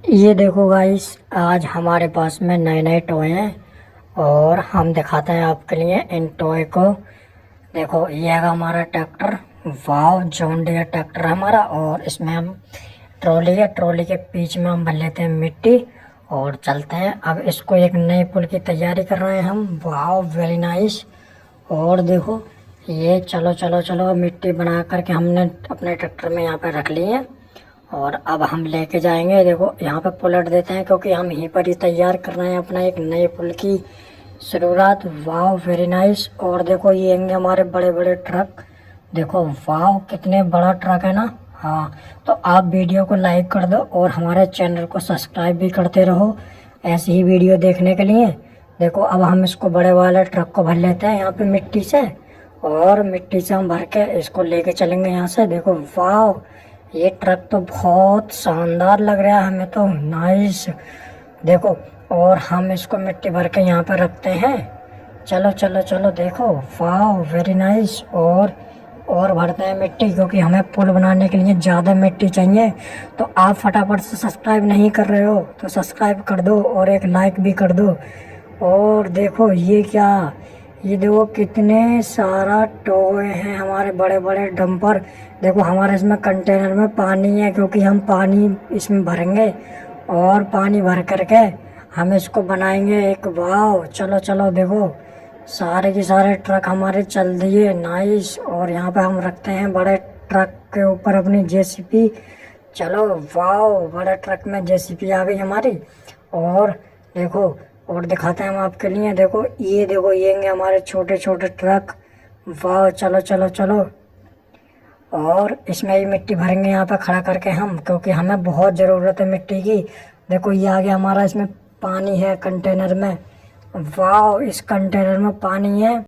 ये देखो गाइस, आज हमारे पास में नए नए टॉय हैं और हम दिखाते हैं आपके लिए इन टॉय को। देखो ये है हमारा ट्रैक्टर। वाव, जॉन डियर ट्रैक्टर है हमारा। और इसमें हम ट्रॉली है, ट्रॉली के बीच में हम भर लेते हैं मिट्टी और चलते हैं। अब इसको एक नए पुल की तैयारी कर रहे हैं हम। वाव, वेरी नाइस। और देखो ये चलो चलो चलो मिट्टी बना करके हमने अपने ट्रैक्टर में यहाँ पे रख ली है और अब हम लेके जाएंगे। देखो यहाँ पे पलट देते हैं क्योंकि हम यहीं पर ही तैयार कर रहे हैं अपना एक नए पुल की शुरुआत। वाह, वेरी नाइस। और देखो ये होंगे हमारे बड़े बड़े ट्रक। देखो वाह, कितने बड़ा ट्रक है ना। हाँ, तो आप वीडियो को लाइक कर दो और हमारे चैनल को सब्सक्राइब भी करते रहो ऐसी ही वीडियो देखने के लिए। देखो अब हम इसको बड़े वाले ट्रक को भर लेते हैं यहाँ पे मिट्टी से, और मिट्टी से हम भर के इसको लेके चलेंगे यहाँ से। देखो वाह, ये ट्रक तो बहुत शानदार लग रहा है हमें तो। नाइस। देखो, और हम इसको मिट्टी भर के यहाँ पर रखते हैं। चलो चलो चलो, देखो वाह, वेरी नाइस। और भरते हैं मिट्टी क्योंकि हमें पुल बनाने के लिए ज़्यादा मिट्टी चाहिए। तो आप फटाफट से सब्सक्राइब नहीं कर रहे हो तो सब्सक्राइब कर दो और एक लाइक भी कर दो। और देखो ये क्या, ये देखो कितने सारा टॉय हैं हमारे बड़े बड़े डंपर। देखो हमारे इसमें कंटेनर में पानी है क्योंकि हम पानी इसमें भरेंगे और पानी भर करके हम इसको बनाएंगे एक। वाव, चलो चलो, देखो सारे के सारे ट्रक हमारे चल दिए। नाइस। और यहाँ पे हम रखते हैं बड़े ट्रक के ऊपर अपनी जेसीपी। चलो वाव, बड़े ट्रक में जेसीपी आ गई हमारी। और देखो, और दिखाते हैं हम आपके लिए। देखो ये हैं हमारे छोटे छोटे ट्रक। वाह, चलो चलो चलो। और इसमें ही मिट्टी भरेंगे यहाँ पे खड़ा करके हम, क्योंकि हमें बहुत ज़रूरत है मिट्टी की। देखो ये आगे हमारा, इसमें पानी है कंटेनर में। वाह, इस कंटेनर में पानी है।